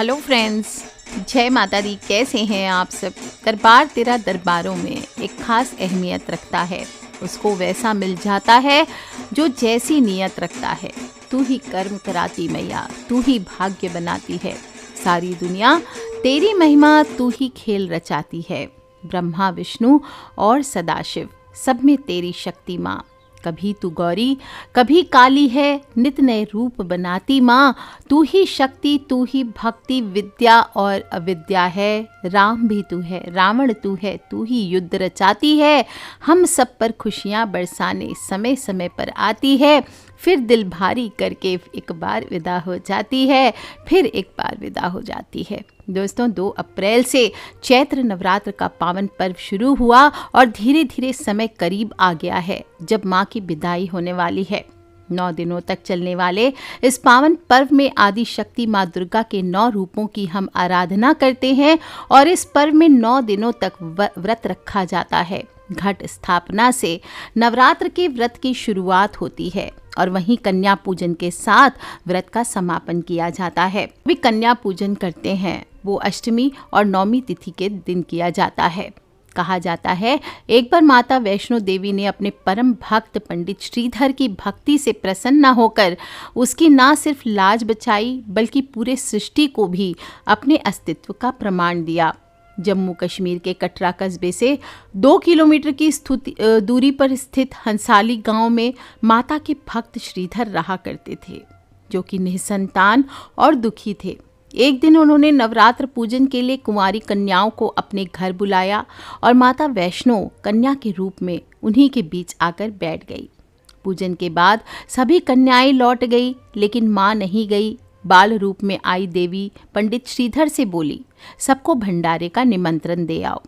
Hello friends, जय माता दी। कैसे हैं आप सब। दरबार तेरा दरबारों में एक खास अहमियत रखता है। उसको वैसा मिल जाता है जो जैसी नियत रखता है। तू ही कर्म कराती मैया, तू ही भाग्य बनाती है। सारी दुनिया तेरी महिमा, तू ही खेल रचाती है। ब्रह्मा विष्णु और सदाशिव, सब में तेरी शक्ति माँ। कभी तू गौरी कभी काली है, नित नए रूप बनाती माँ। तू ही शक्ति, तू ही भक्ति, विद्या और अविद्या है। राम भी तू है, रावण तू है, तू ही युद्ध रचाती है। हम सब पर खुशियाँ बरसाने समय समय पर आती है। फिर दिल भारी करके एक बार विदा हो जाती है, फिर एक बार विदा हो जाती है। दोस्तों, 2 अप्रैल से चैत्र नवरात्र का पावन पर्व शुरू हुआ और धीरे धीरे समय करीब आ गया है जब माँ की विदाई होने वाली है। 9 दिनों तक चलने वाले इस पावन पर्व में आदि शक्ति माँ दुर्गा के 9 रूपों की हम आराधना करते हैं और इस पर्व में 9 दिनों तक व्रत रखा जाता है। घट स्थापना से नवरात्र के व्रत की शुरुआत होती है और वहीं कन्या पूजन के साथ व्रत का समापन किया जाता है। वे कन्या पूजन करते हैं, वो अष्टमी और नवमी तिथि के दिन किया जाता है। कहा जाता है एक बार माता वैष्णो देवी ने अपने परम भक्त पंडित श्रीधर की भक्ति से प्रसन्न होकर उसकी ना सिर्फ लाज बचाई बल्कि पूरे सृष्टि को भी अपने अस्तित्व का प्रमाण दिया। जम्मू कश्मीर के कटरा कस्बे से 2 किलोमीटर की दूरी पर स्थित हंसाली गांव में माता के भक्त श्रीधर रहा करते थे, जो कि निसंतान और दुखी थे। एक दिन उन्होंने नवरात्र पूजन के लिए कुंवारी कन्याओं को अपने घर बुलाया और माता वैष्णो कन्या के रूप में उन्हीं के बीच आकर बैठ गई। पूजन के बाद सभी कन्याएं लौट गई, लेकिन मां नहीं गई। बाल रूप में आई देवी पंडित श्रीधर से बोली, सबको भंडारे का निमंत्रण दे आओ।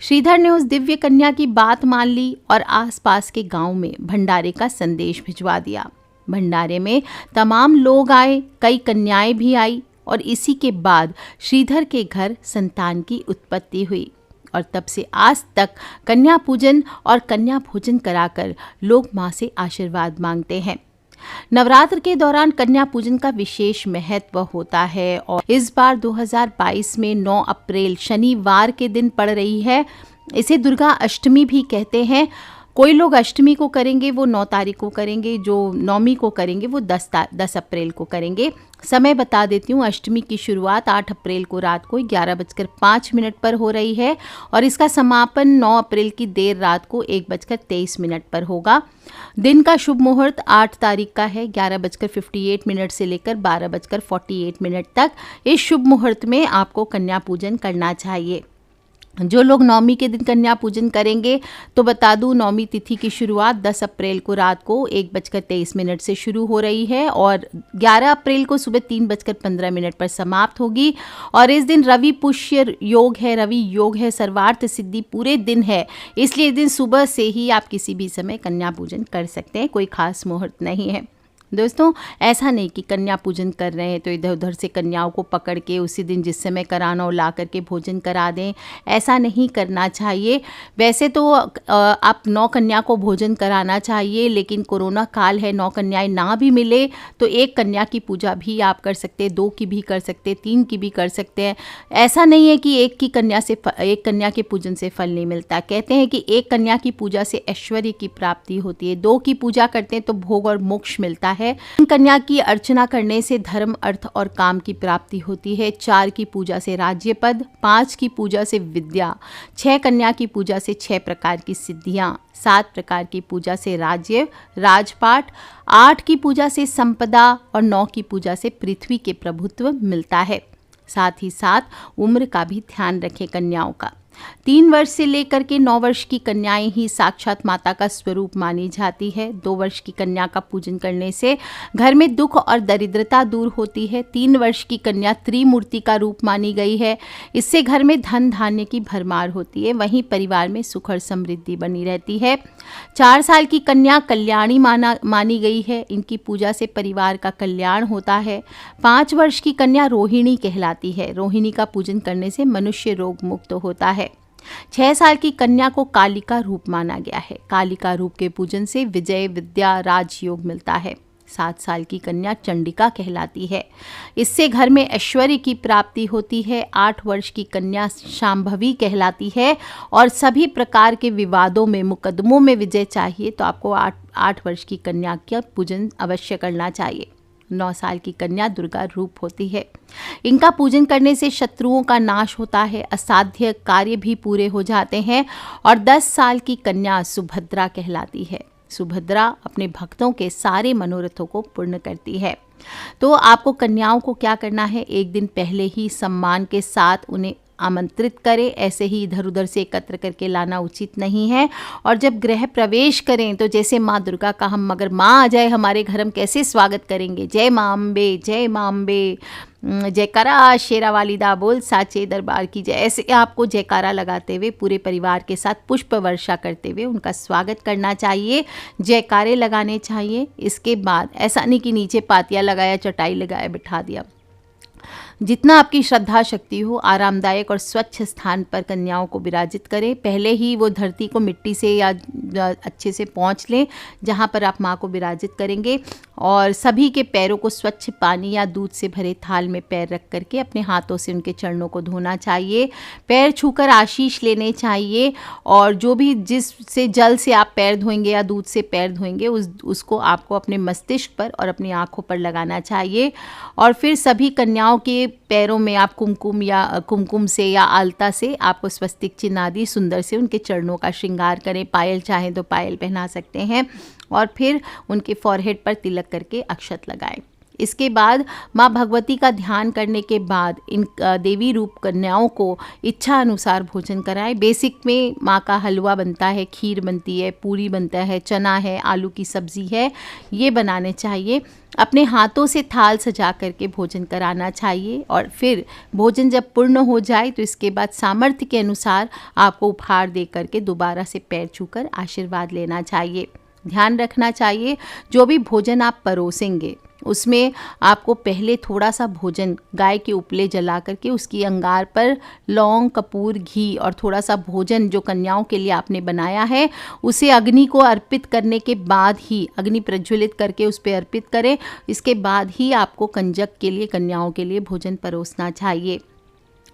श्रीधर ने उस दिव्य कन्या की बात मान ली और आसपास के गांव में भंडारे का संदेश भिजवा दिया। भंडारे में तमाम लोग आए, कई कन्याएं भी आई और इसी के बाद श्रीधर के घर संतान की उत्पत्ति हुई और तब से आज तक कन्या पूजन और कन्या भोजन कराकर लोग मां से आशीर्वाद मांगते हैं। नवरात्र के दौरान कन्या पूजन का विशेष महत्व होता है और इस बार 2022 में 9 अप्रैल शनिवार के दिन पड़ रही है। इसे दुर्गा अष्टमी भी कहते हैं। कोई लोग अष्टमी को करेंगे वो 9 तारीख को करेंगे, जो नवमी को करेंगे वो 10 अप्रैल को करेंगे। समय बता देती हूँ, अष्टमी की शुरुआत 8 अप्रैल को रात को 11:05 पर हो रही है और इसका समापन 9 अप्रैल की देर रात को 1:23 पर होगा। दिन का शुभ मुहूर्त 8 तारीख का है, 11:58 से लेकर 12:48 तक। इस शुभ मुहूर्त में आपको कन्या पूजन करना चाहिए। जो लोग नवमी के दिन कन्या पूजन करेंगे तो बता दूं, नवमी तिथि की शुरुआत 10 अप्रैल को रात को 1:23 से शुरू हो रही है और 11 अप्रैल को सुबह 3:15 पर समाप्त होगी। और इस दिन रवि पुष्य योग है, रवि योग है, सर्वार्थ सिद्धि पूरे दिन है, इसलिए इस दिन सुबह से ही आप किसी भी समय कन्या पूजन कर सकते हैं, कोई खास मुहूर्त नहीं है। दोस्तों, ऐसा नहीं कि कन्या पूजन कर रहे हैं तो इधर उधर से कन्याओं को पकड़ के उसी दिन जिस समय कराना हो ला करके भोजन करा दें, ऐसा नहीं करना चाहिए। वैसे तो आप 9 कन्या को भोजन कराना चाहिए, लेकिन कोरोना काल है, 9 कन्याएं ना भी मिले तो 1 कन्या की पूजा भी आप कर सकते हैं, 2 की भी कर सकते हैं, 3 की भी कर सकते हैं। ऐसा नहीं है कि एक कन्या के पूजन से फल नहीं मिलता। कहते हैं कि 1 कन्या की पूजा से ऐश्वर्य की प्राप्ति होती है, 2 की पूजा करते हैं तो भोग और मोक्ष मिलता है। कन्या की अर्चना करने से धर्म, अर्थ और काम की प्राप्ति होती है। 4 की पूजा से राज्य पद, 5 की पूजा से विद्या, 6 कन्या की पूजा से 6 प्रकार की सिद्धियां, 7 प्रकार की पूजा से राज्य, राजपाट, 8 की पूजा से संपदा और 9 की पूजा से पृथ्वी के प्रभुत्व मिलता है। साथ ही साथ उम्र का भी ध्यान रखें कन्याओं का। 3 वर्ष से लेकर के 9 वर्ष की कन्याएं ही साक्षात माता का स्वरूप मानी जाती है। 2 वर्ष की कन्या का पूजन करने से घर में दुख और दरिद्रता दूर होती है। 3 वर्ष की कन्या त्रिमूर्ति का रूप मानी गई है, इससे घर में धन धान्य की भरमार होती है, वहीं परिवार में सुख और समृद्धि बनी रहती है। 4 साल की कन्या कल्याणी मानी गई है, इनकी पूजा से परिवार का कल्याण होता है। 5 वर्ष की कन्या रोहिणी कहलाती है, रोहिणी का पूजन करने से मनुष्य रोग मुक्त होता है। 6 साल की कन्या को कालिका रूप माना गया है, कालिका रूप के पूजन से विजय, विद्या, राजयोग मिलता है। 7 साल की कन्या चंडिका कहलाती है। इससे घर में ऐश्वर्य की प्राप्ति होती है। 8 वर्ष की कन्या शांभवी कहलाती है। और सभी प्रकार के विवादों में, मुकदमों में विजय चाहिए तो आपको 8 वर्ष की कन्या का पूजन अवश्य करना चाहिए। 9 साल की कन्या दुर्गा रूप होती है। इनका पूजन करने से शत्रुओं का नाश होता है, असाध्य कार्य भी पूरे हो जाते हैं। और 10 साल की कन्या सुभद्रा कहलाती है। सुभद्रा अपने भक्तों के सारे मनोरथों को पूर्ण करती है। तो आपको कन्याओं को क्या करना है, एक दिन पहले ही सम्मान के साथ उन्हें आमंत्रित करें। ऐसे ही इधर उधर से एकत्र करके लाना उचित नहीं है। और जब गृह प्रवेश करें तो जैसे माँ दुर्गा का हम अगर माँ आ जाए हमारे घर, हम कैसे स्वागत करेंगे, जय माँ अम्बे, जय माँ अम्बे, जयकारा शेरा वाली दा बोल साचे दरबार की जय, ऐसे आपको जयकारा लगाते हुए पूरे परिवार के साथ पुष्प वर्षा करते हुए उनका स्वागत करना चाहिए, जयकारे लगाने चाहिए। इसके बाद ऐसा नहीं कि नीचे पातिया लगाया, चटाई लगाया, बिठा दिया। जितना आपकी श्रद्धा शक्ति हो, आरामदायक और स्वच्छ स्थान पर कन्याओं को विराजित करें। पहले ही वो धरती को मिट्टी से या अच्छे से पोंछ लें जहाँ पर आप माँ को विराजित करेंगे। और सभी के पैरों को स्वच्छ पानी या दूध से भरे थाल में पैर रख करके अपने हाथों से उनके चरणों को धोना चाहिए। पैर छूकर आशीष लेने चाहिए। और जो भी जिससे जल से आप पैर धोएंगे या दूध से पैर धोएंगे उसको आपको अपने मस्तिष्क पर और अपनी आँखों पर लगाना चाहिए। और फिर सभी कन्याओं के पैरों में आप कुमकुम से या आलता से आपको स्वस्तिक चिन्ह आदि सुंदर से उनके चरणों का श्रृंगार करें। पायल चाहें तो पायल पहना सकते हैं। और फिर उनके फॉरहेड पर तिलक करके अक्षत लगाएं। इसके बाद माँ भगवती का ध्यान करने के बाद इन देवी रूप कन्याओं को इच्छा अनुसार भोजन कराएं। बेसिक में माँ का हलवा बनता है, खीर बनती है, पूरी बनता है, चना है, आलू की सब्ज़ी है, ये बनाने चाहिए। अपने हाथों से थाल सजा करके भोजन कराना चाहिए। और फिर भोजन जब पूर्ण हो जाए तो इसके बाद सामर्थ्य के अनुसार आपको उपहार दे करके दोबारा से पैर छूकर आशीर्वाद लेना चाहिए। ध्यान रखना चाहिए जो भी भोजन आप परोसेंगे उसमें आपको पहले थोड़ा सा भोजन गाय के उपले जला करके उसकी अंगार पर लौंग, कपूर, घी और थोड़ा सा भोजन जो कन्याओं के लिए आपने बनाया है उसे अग्नि को अर्पित करने के बाद ही, अग्नि प्रज्वलित करके उस पर अर्पित करें। इसके बाद ही आपको कंजक के लिए, कन्याओं के लिए भोजन परोसना चाहिए।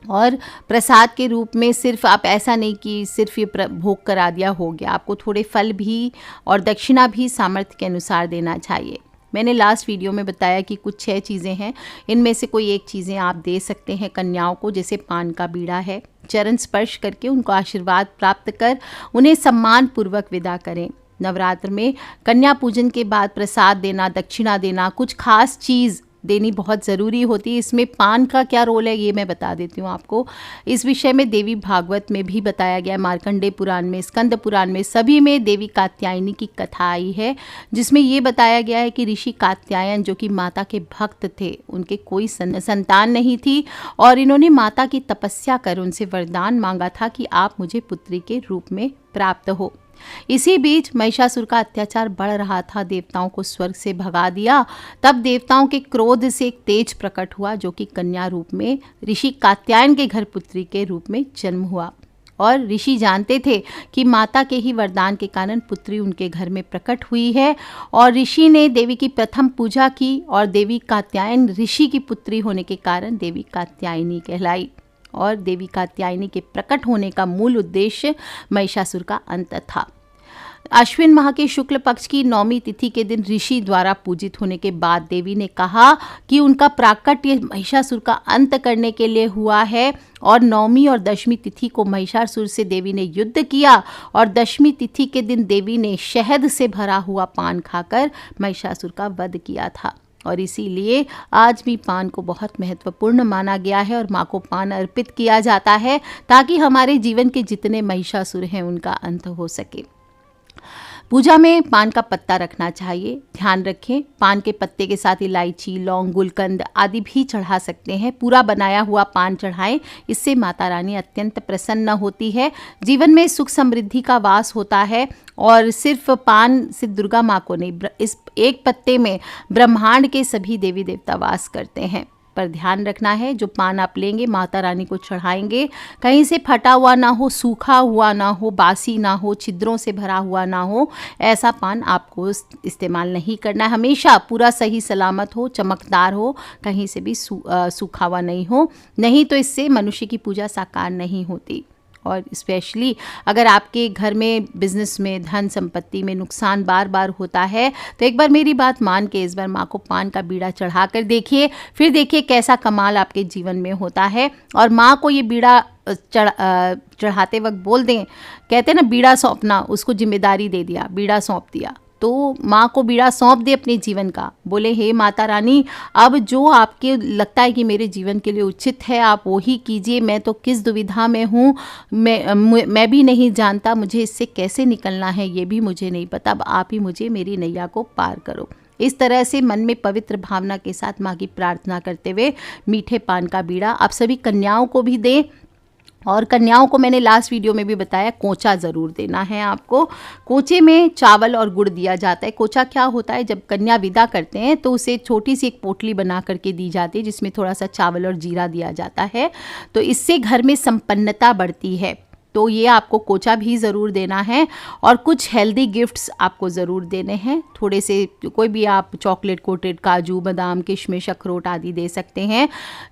और प्रसाद के रूप में सिर्फ आप ऐसा नहीं कि सिर्फ ये भोग करा दिया हो गया, आपको थोड़े फल भी और दक्षिणा भी सामर्थ्य के अनुसार देना चाहिए। मैंने लास्ट वीडियो में बताया कि कुछ 6 चीज़ें हैं, इनमें से कोई एक चीज़ें आप दे सकते हैं कन्याओं को, जैसे पान का बीड़ा है। चरण स्पर्श करके उनको आशीर्वाद प्राप्त कर उन्हें सम्मान पूर्वक विदा करें। नवरात्र में कन्या पूजन के बाद प्रसाद देना, दक्षिणा देना, कुछ खास चीज़ देनी बहुत ज़रूरी होती है। इसमें पान का क्या रोल है ये मैं बता देती हूँ आपको। इस विषय में देवी भागवत में भी बताया गया है, मार्कंडेय पुराण में, स्कंद पुराण में, सभी में देवी कात्यायनी की कथा आई है, जिसमें ये बताया गया है कि ऋषि कात्यायन जो कि माता के भक्त थे, उनके कोई संतान नहीं थी और इन्होंने माता की तपस्या कर उनसे वरदान मांगा था कि आप मुझे पुत्री के रूप में प्राप्त हो। इसी बीच महिषासुर का अत्याचार बढ़ रहा था, देवताओं को स्वर्ग से भगा दिया। तब देवताओं के क्रोध से एक तेज प्रकट हुआ जो कि कन्या रूप में ऋषि कात्यायन के घर पुत्री के रूप में जन्म हुआ। और ऋषि जानते थे कि माता के ही वरदान के कारण पुत्री उनके घर में प्रकट हुई है। और ऋषि ने देवी की प्रथम पूजा की और देवी कात्यायन ऋषि की पुत्री होने के कारण देवी कात्यायनी कहलाई। और देवी कात्यायनी के प्रकट होने का मूल उद्देश्य महिषासुर का अंत था। अश्विन माह के शुक्ल पक्ष की 9वीं तिथि के दिन ऋषि द्वारा पूजित होने के बाद देवी ने कहा कि उनका प्राकट्य महिषासुर का अंत करने के लिए हुआ है। और 9वीं और 10वीं तिथि को महिषासुर से देवी ने युद्ध किया और 10वीं तिथि के दिन देवी ने शहद से भरा हुआ पान खाकर महिषासुर का वध किया था। और इसीलिए आज भी पान को बहुत महत्वपूर्ण माना गया है और माँ को पान अर्पित किया जाता है ताकि हमारे जीवन के जितने महिषासुर हैं उनका अंत हो सके। पूजा में पान का पत्ता रखना चाहिए। ध्यान रखें, पान के पत्ते के साथ इलायची, लौंग, गुलकंद आदि भी चढ़ा सकते हैं। पूरा बनाया हुआ पान चढ़ाएं, इससे माता रानी अत्यंत प्रसन्न होती है। जीवन में सुख समृद्धि का वास होता है। और सिर्फ पान से दुर्गा माँ को नहीं, इस एक पत्ते में ब्रह्मांड के सभी देवी देवता वास करते हैं। पर ध्यान रखना है। जो पान आप लेंगे माता रानी को चढ़ाएंगे, कहीं से फटा हुआ ना हो, सूखा हुआ ना हो, बासी ना हो, छिद्रों से भरा हुआ ना हो, ऐसा पान आपको इस्तेमाल नहीं करना है। हमेशा पूरा सही सलामत हो, चमकदार हो, कहीं से भी सूखा हुआ नहीं हो, नहीं तो इससे मनुष्य की पूजा साकार नहीं होती। और स्पेशली अगर आपके घर में, बिजनेस में, धन संपत्ति में नुकसान बार बार होता है तो एक बार मेरी बात मान के इस बार माँ को पान का बीड़ा चढ़ा कर देखिए, फिर देखिए कैसा कमाल आपके जीवन में होता है। और माँ को ये बीड़ा चढ़ाते वक्त बोल दें, कहते हैं ना बीड़ा सौंपना, उसको जिम्मेदारी दे दिया, बीड़ा सौंप दिया, तो माँ को बीड़ा सौंप दे अपने जीवन का। बोले हे माता रानी, अब जो आपके लगता है कि मेरे जीवन के लिए उचित है आप वो ही कीजिए। मैं तो किस दुविधा में हूँ, मैं भी नहीं जानता, मुझे इससे कैसे निकलना है ये भी मुझे नहीं पता। अब आप ही मुझे मेरी नैया को पार करो। इस तरह से मन में पवित्र भावना के साथ माँ की प्रार्थना करते हुए मीठे पान का बीड़ा आप सभी कन्याओं को भी दें। और कन्याओं को मैंने लास्ट वीडियो में भी बताया, कोचा ज़रूर देना है आपको। कोचे में चावल और गुड़ दिया जाता है। कोचा क्या होता है, जब कन्या विदा करते हैं तो उसे छोटी सी एक पोटली बना करके दी जाती है जिसमें थोड़ा सा चावल और जीरा दिया जाता है, तो इससे घर में संपन्नता बढ़ती है। तो ये आपको कोचा भी ज़रूर देना है। और कुछ हेल्दी गिफ्ट्स आपको ज़रूर देने हैं। थोड़े से कोई भी आप चॉकलेट कोटेड काजू, बादाम, किशमिश, अखरोट आदि दे सकते हैं।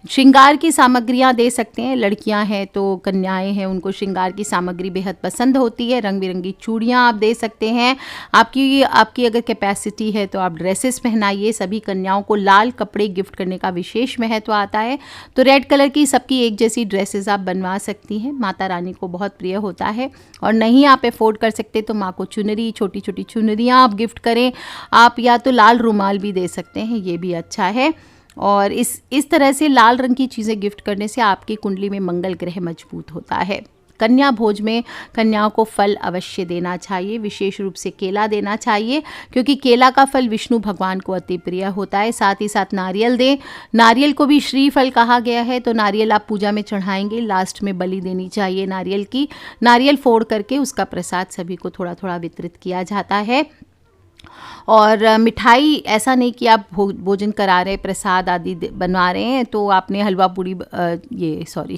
श्रृंगार की सामग्रियां दे सकते हैं। लड़कियां हैं तो कन्याएं हैं, उनको श्रृंगार की सामग्री बेहद पसंद होती है। रंग बिरंगी चूड़ियाँ आप दे सकते हैं। आपकी अगर कैपेसिटी है तो आप ड्रेसेस पहनाइए। सभी कन्याओं को लाल कपड़े गिफ्ट करने का विशेष महत्व आता है, तो रेड कलर की सबकी एक जैसी ड्रेसेस आप बनवा सकती हैं। माता रानी को बहुत प्रिय होता है। और नहीं आप अफोर्ड कर सकते तो माँ को चुनरी, छोटी छोटी चुनरियाँ आप गिफ्ट करें। आप या तो लाल रुमाल भी दे सकते हैं, ये भी अच्छा है। और इस तरह से लाल रंग की चीज़ें गिफ्ट करने से आपकी कुंडली में मंगल ग्रह मजबूत होता है। कन्या भोज में कन्याओं को फल अवश्य देना चाहिए, विशेष रूप से केला देना चाहिए, क्योंकि केला का फल विष्णु भगवान को अति प्रिय होता है। साथ ही साथ नारियल दें। नारियल को भी श्री फल कहा गया है, तो नारियल आप पूजा में चढ़ाएंगे, लास्ट में बलि देनी चाहिए नारियल की। नारियल फोड़ करके उसका प्रसाद सभी को थोड़ा थोड़ा वितरित किया जाता है। और मिठाई, ऐसा नहीं कि आप भोजन करा रहे, प्रसाद आदि बनवा रहे हैं तो आपने हलवा पूड़ी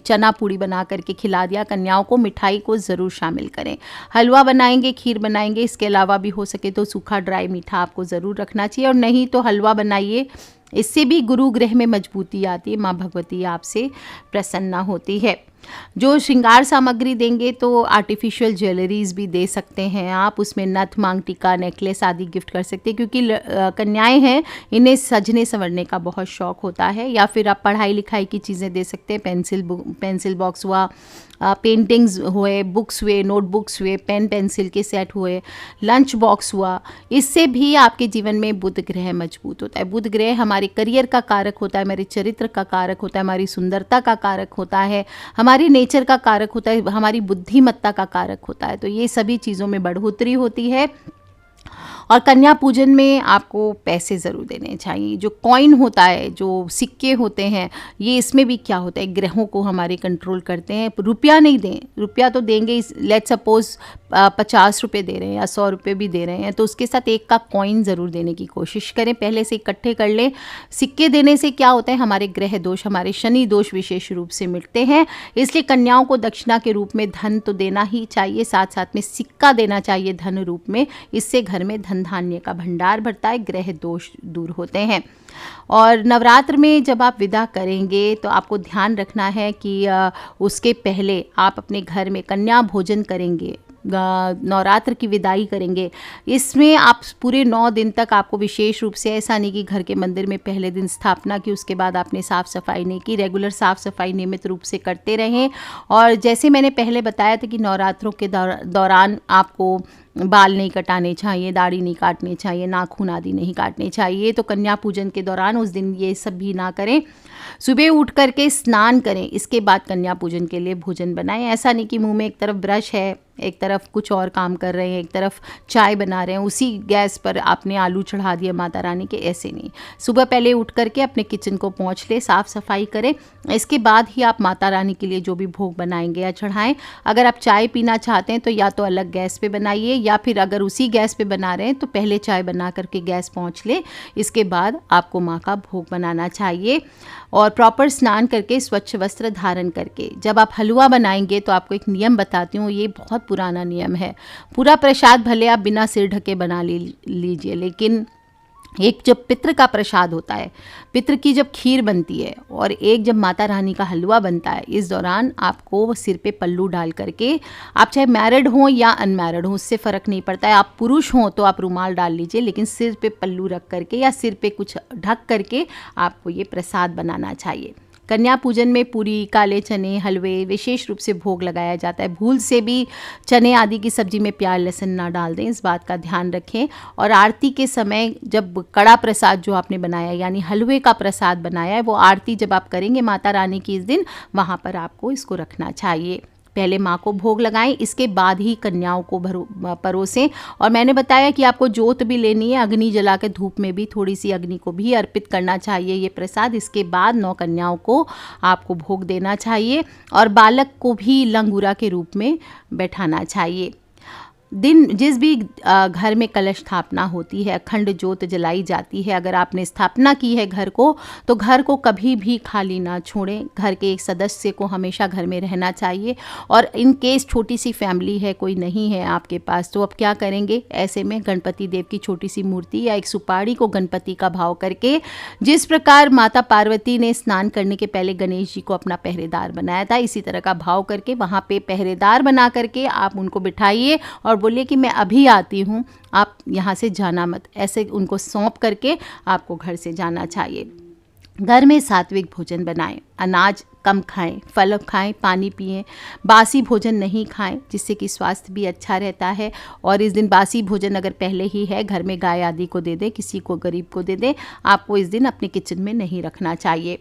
चना पूड़ी बना करके खिला दिया। कन्याओं को मिठाई को ज़रूर शामिल करें। हलवा बनाएंगे, खीर बनाएंगे, इसके अलावा भी हो सके तो सूखा ड्राई मीठा आपको ज़रूर रखना चाहिए। और नहीं तो हलवा बनाइए, इससे भी गुरु ग्रह में मजबूती आती है, माँ भगवती आपसे प्रसन्न होती है। जो श्रृंगार सामग्री देंगे तो आर्टिफिशियल ज्वेलरीज भी दे सकते हैं आप, उसमें नथ, मांग टीका, नेकलेस आदि गिफ्ट कर सकते हैं, क्योंकि कन्याएं हैं, इन्हें सजने संवरने का बहुत शौक होता है। या फिर आप पढ़ाई लिखाई की चीज़ें दे सकते हैं, पेंसिल बॉक्स हुआ, पेंटिंग्स हुए, बुक्स हुए, नोटबुक्स हुए, पेन पेंसिल के सेट हुए, लंच बॉक्स हुआ। इससे भी आपके जीवन में बुध ग्रह मजबूत होता है। बुध ग्रह हमारे करियर का कारक होता है, हमारे चरित्र का कारक होता है, हमारी सुंदरता का कारक होता है, हमारी नेचर का कारक होता है, हमारी बुद्धिमत्ता का कारक होता है। तो ये सभी चीज़ों में बढ़ोतरी होती है। और कन्या पूजन में आपको पैसे ज़रूर देने चाहिए। जो कॉइन होता है, जो सिक्के होते हैं, ये इसमें भी क्या होता है, ग्रहों को हमारे कंट्रोल करते हैं। रुपया नहीं दें, रुपया तो देंगे, लेट्स सपोज 50 रुपये दे रहे हैं या 100 रुपये भी दे रहे हैं तो उसके साथ एक का कॉइन ज़रूर देने की कोशिश करें, पहले से इकट्ठे कर लें। सिक्के देने से क्या होता है, हमारे ग्रह दोष, हमारे शनि दोष विशेष रूप से मिटते हैं। इसलिए कन्याओं को दक्षिणा के रूप में धन तो देना ही चाहिए, साथ साथ में सिक्का देना चाहिए धन रूप में। इससे घर में धन धान्य का भंडार भरता है, ग्रह दोष दूर होते हैं। और नवरात्र में जब आप विदा करेंगे तो आपको ध्यान रखना है कि उसके पहले आप अपने घर में कन्या भोजन करेंगे, नवरात्र की विदाई करेंगे। इसमें आप पूरे 9 दिन तक आपको विशेष रूप से, ऐसा नहीं कि घर के मंदिर में पहले दिन स्थापना की उसके बाद आपने साफ़ सफाई नहीं की, रेगुलर साफ़ सफाई नियमित रूप से करते रहें। और जैसे मैंने पहले बताया था कि नवरात्रों के दौरान आपको बाल नहीं कटाने चाहिए, दाढ़ी नहीं काटनी चाहिए, नाखून आदि नहीं काटने चाहिए। तो कन्या पूजन के दौरान उस दिन ये सब भी ना करें। सुबह उठ करके स्नान करें, इसके बाद कन्या पूजन के लिए भोजन बनाएं। ऐसा नहीं कि मुंह में एक तरफ ब्रश है, एक तरफ कुछ और काम कर रहे हैं, एक तरफ चाय बना रहे हैं, उसी गैस पर आपने आलू चढ़ा दिया माता रानी के, ऐसे नहीं। सुबह पहले उठ करके अपने किचन को पोंछ ले, साफ़ सफाई करें, इसके बाद ही आप माता रानी के लिए जो भी भोग बनाएंगे या चढ़ाएं। अगर आप चाय पीना चाहते हैं तो या तो अलग गैस पे बनाइए, या फिर अगर उसी गैस पे बना रहे हैं तो पहले चाय बना करके गैस पोंछ ले, इसके बाद आपको माँ का भोग बनाना चाहिए। और प्रॉपर स्नान करके स्वच्छ वस्त्र धारण करके जब आप हलवा बनाएंगे तो आपको एक नियम बताती हूँ, ये बहुत पुराना नियम है। पूरा प्रसाद भले आप बिना सिर ढके बना लीजिए, लेकिन एक जब पितृ का प्रसाद होता है, पितृ की जब खीर बनती है और एक जब माता रानी का हलवा बनता है, इस दौरान आपको सिर पे पल्लू डाल करके, आप चाहे मैरिड हों या अनमैरिड हों उससे फ़र्क नहीं पड़ता है, आप पुरुष हों तो आप रुमाल डाल लीजिए, लेकिन सिर पे पल्लू रख करके या सिर पे कुछ ढक करके आपको ये प्रसाद बनाना चाहिए। कन्या पूजन में पूरी, काले चने, हलवे विशेष रूप से भोग लगाया जाता है। भूल से भी चने आदि की सब्जी में प्याज लहसुन ना डाल दें, इस बात का ध्यान रखें। और आरती के समय जब कड़ा प्रसाद जो आपने बनाया यानी हलवे का प्रसाद बनाया है, वो आरती जब आप करेंगे माता रानी की इस दिन, वहाँ पर आपको इसको रखना चाहिए। पहले माँ को भोग लगाएं, इसके बाद ही कन्याओं को परोसें। और मैंने बताया कि आपको जोत भी लेनी है, अग्नि जला के धूप में भी थोड़ी सी अग्नि को भी अर्पित करना चाहिए ये प्रसाद। इसके बाद 9 कन्याओं को आपको भोग देना चाहिए और बालक को भी लंगूरा के रूप में बैठाना चाहिए। दिन जिस भी घर में कलश स्थापना होती है, अखंड ज्योत जलाई जाती है, अगर आपने स्थापना की है घर को, तो घर को कभी भी खाली ना छोड़ें। घर के एक सदस्य को हमेशा घर में रहना चाहिए। और इन केस छोटी सी फैमिली है, कोई नहीं है आपके पास, तो अब क्या करेंगे, ऐसे में गणपति देव की छोटी सी मूर्ति या एक सुपारी को गणपति का भाव करके, जिस प्रकार माता पार्वती ने स्नान करने के पहले गणेश जी को अपना पहरेदार बनाया था, इसी तरह का भाव करके वहाँ पे पहरेदार बना करके आप उनको बिठाइए और बोलिए कि मैं अभी आती हूँ, आप यहाँ से जाना मत, ऐसे उनको सौंप करके आपको घर से जाना चाहिए। घर में सात्विक भोजन बनाएं, अनाज कम खाएं, फल खाएं, पानी पिएं, बासी भोजन नहीं खाएं, जिससे कि स्वास्थ्य भी अच्छा रहता है। और इस दिन बासी भोजन अगर पहले ही है, घर में गाय आदि को दे दें, किसी को गरीब को दे दें, आपको इस दिन अपने किचन में नहीं रखना चाहिए।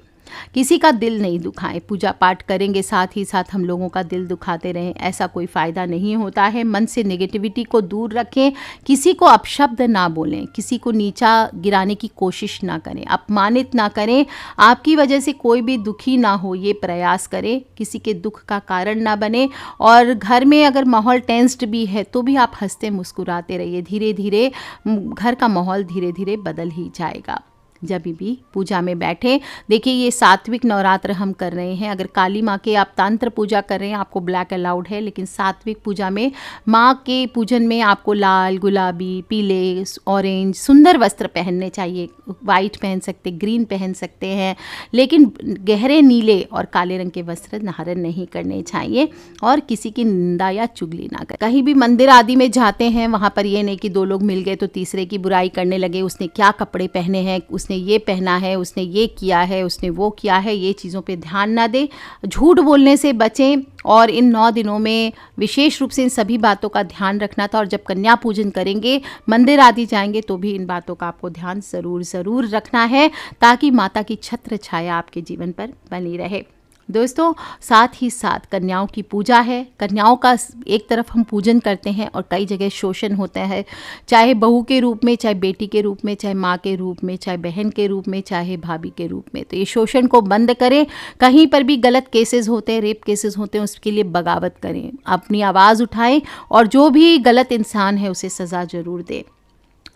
किसी का दिल नहीं दुखाएं, पूजा पाठ करेंगे साथ ही साथ हम लोगों का दिल दुखाते रहें, ऐसा कोई फ़ायदा नहीं होता है। मन से नेगेटिविटी को दूर रखें, किसी को अपशब्द ना बोलें, किसी को नीचा गिराने की कोशिश ना करें, अपमानित ना करें, आपकी वजह से कोई भी दुखी ना हो ये प्रयास करें, किसी के दुख का कारण ना बने। और घर में अगर माहौल टेंस्ड भी है तो भी आप हंसते मुस्कुराते रहिए, धीरे धीरे घर का माहौल धीरे धीरे बदल ही जाएगा। जब भी पूजा में बैठे, देखिए ये सात्विक नवरात्र हम कर रहे हैं। अगर काली माँ के आप तंत्र पूजा कर रहे हैं, आपको ब्लैक अलाउड है, लेकिन सात्विक पूजा में माँ के पूजन में आपको लाल, गुलाबी, पीले, ऑरेंज सुंदर वस्त्र पहनने चाहिए। वाइट पहन सकते, ग्रीन पहन सकते हैं, लेकिन गहरे नीले और काले रंग के वस्त्र धारण नहीं करने चाहिए। और किसी की निंदा या चुगली ना करें। कहीं भी मंदिर आदि में जाते हैं, वहाँ पर ये नहीं कि 2 लोग मिल गए तो तीसरे की बुराई करने लगे, उसने क्या कपड़े पहने हैं, उसने ये पहना है, उसने ये किया है, उसने वो किया है, ये चीज़ों पे ध्यान ना दें। झूठ बोलने से बचें और इन 9 दिनों में विशेष रूप से इन सभी बातों का ध्यान रखना था। और जब कन्या पूजन करेंगे, मंदिर आदि जाएंगे, तो भी इन बातों का आपको ध्यान ज़रूर रखना है, ताकि माता की छत्र छाया आपके जीवन पर बनी रहे। दोस्तों, साथ ही साथ कन्याओं की पूजा है। कन्याओं का एक तरफ हम पूजन करते हैं और कई जगह शोषण होता है, चाहे बहू के रूप में, चाहे बेटी के रूप में, चाहे माँ के रूप में, चाहे बहन के रूप में, चाहे भाभी के रूप में। तो ये शोषण को बंद करें। कहीं पर भी गलत केसेस होते हैं, रेप केसेस होते हैं, उसके लिए बगावत करें, अपनी आवाज़ उठाएं और जो भी गलत इंसान है उसे सज़ा ज़रूर दें।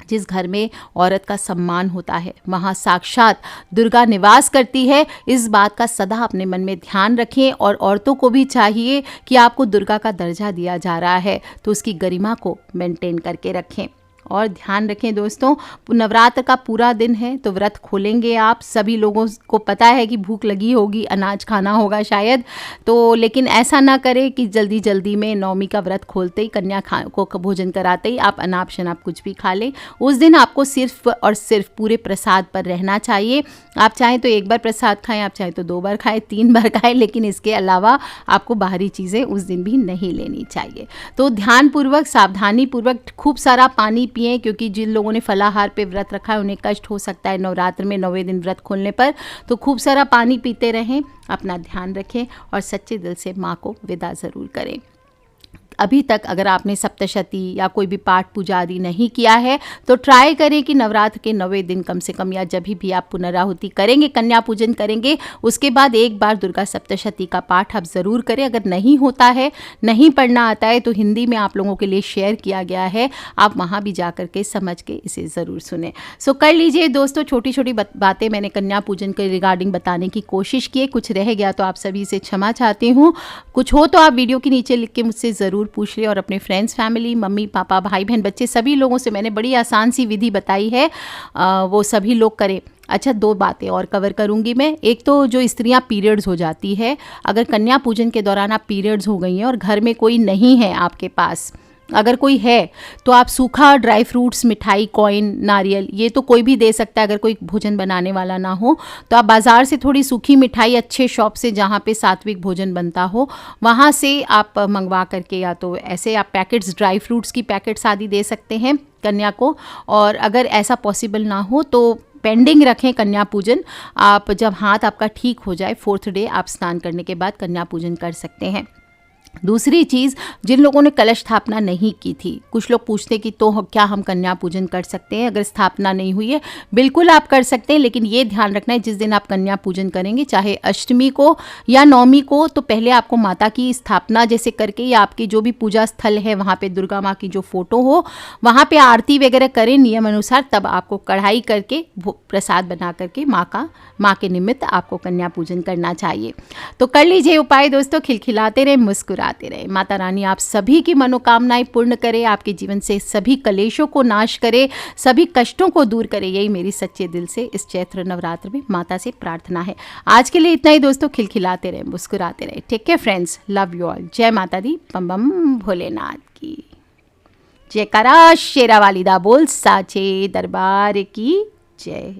जिस घर में औरत का सम्मान होता है, वहाँ साक्षात दुर्गा निवास करती है। इस बात का सदा अपने मन में ध्यान रखें। और औरतों को भी चाहिए कि आपको दुर्गा का दर्जा दिया जा रहा है तो उसकी गरिमा को मेंटेन करके रखें। और ध्यान रखें दोस्तों, नवरात्र का पूरा दिन है तो व्रत खोलेंगे आप। सभी लोगों को पता है कि भूख लगी होगी, अनाज खाना होगा शायद, तो लेकिन ऐसा ना करें कि जल्दी जल्दी में नवमी का व्रत खोलते ही, कन्या को भोजन कराते ही आप अनाप शनाप कुछ भी खा लें। उस दिन आपको सिर्फ और सिर्फ पूरे प्रसाद पर रहना चाहिए। आप चाहें तो 1 बार प्रसाद खाएं, आप चाहें तो 2 बार खाएं, 3 बार खाएं, लेकिन इसके अलावा आपको बाहरी चीज़ें उस दिन भी नहीं लेनी चाहिए। तो ध्यानपूर्वक, सावधानीपूर्वक खूब सारा पानी पिएं, क्योंकि जिन लोगों ने फलाहार पे व्रत रखा है उन्हें कष्ट हो सकता है नवरात्र में 9वें दिन व्रत खोलने पर। तो खूब सारा पानी पीते रहें, अपना ध्यान रखें और सच्चे दिल से माँ को विदा ज़रूर करें। अभी तक अगर आपने सप्तशती या कोई भी पाठ पूजा आदि नहीं किया है तो ट्राई करें कि नवरात्र के 9वें दिन कम से कम, या जब भी आप पुनराहुति करेंगे, कन्या पूजन करेंगे, उसके बाद एक बार दुर्गा सप्तशती का पाठ आप ज़रूर करें। अगर नहीं होता है, नहीं पढ़ना आता है, तो हिंदी में आप लोगों के लिए शेयर किया गया है, आप वहाँ भी जा कर के समझ के इसे ज़रूर सुने। सो कर लीजिए दोस्तों, छोटी छोटी बातें मैंने कन्या पूजन के रिगार्डिंग बताने की कोशिश की है। कुछ रह गया तो आप सभी से क्षमा चाहती हूँ। कुछ हो तो आप वीडियो के नीचे लिख के मुझसे ज़रूर पूछ ले, और अपने फ्रेंड्स, फैमिली, मम्मी पापा, भाई बहन, बच्चे, सभी लोगों से मैंने बड़ी आसान सी विधि बताई है, वो सभी लोग करें। अच्छा, 2 बातें और कवर करूंगी मैं। एक तो जो स्त्रियां पीरियड्स हो जाती है, अगर कन्या पूजन के दौरान आप पीरियड्स हो गई हैं और घर में कोई नहीं है आपके पास, अगर कोई है तो आप सूखा ड्राई फ्रूट्स, मिठाई, कॉइन, नारियल, ये तो कोई भी दे सकता है। अगर कोई भोजन बनाने वाला ना हो तो आप बाज़ार से थोड़ी सूखी मिठाई, अच्छे शॉप से जहाँ पे सात्विक भोजन बनता हो, वहाँ से आप मंगवा करके, या तो ऐसे आप पैकेट्स, ड्राई फ्रूट्स की पैकेट्स आदि दे सकते हैं कन्या को। और अगर ऐसा पॉसिबल ना हो तो पेंडिंग रखें कन्या पूजन। आप जब हाथ आपका ठीक हो जाए, 4th डे आप स्नान करने के बाद कन्या पूजन कर सकते हैं। दूसरी चीज़, जिन लोगों ने कलश स्थापना नहीं की थी, कुछ लोग पूछते कि तो क्या हम कन्या पूजन कर सकते हैं अगर स्थापना नहीं हुई है? बिल्कुल आप कर सकते हैं, लेकिन ये ध्यान रखना है जिस दिन आप कन्या पूजन करेंगे, चाहे अष्टमी को या नवमी को, तो पहले आपको माता की स्थापना जैसे करके, या आपके जो भी पूजा स्थल है वहाँ पे दुर्गा माँ की जो फोटो हो, वहाँ पे आरती वगैरह करें नियम अनुसार, तब आपको कढ़ाई करके प्रसाद बना करके माँ के निमित्त आपको कन्या पूजन करना चाहिए। तो कर लीजिए उपाय दोस्तों, खिलखिलाते रहे, मुस्कुराते रहे। माता रानी आप सभी की मनोकामनाएं पूर्ण करे, आपके जीवन से सभी कलेशों को नाश करे, सभी कष्टों को दूर करे, यही मेरी सच्चे दिल से इस चैत्र नवरात्र में माता से प्रार्थना है। आज के लिए इतना ही दोस्तों, खिलखिलाते रहे, मुस्कुराते रहे। Take care friends, love you all. जय माता दी, बम बम भोलेनाथ की जयकारा, शेरा वाली दा बोल, साचे दरबार की जय।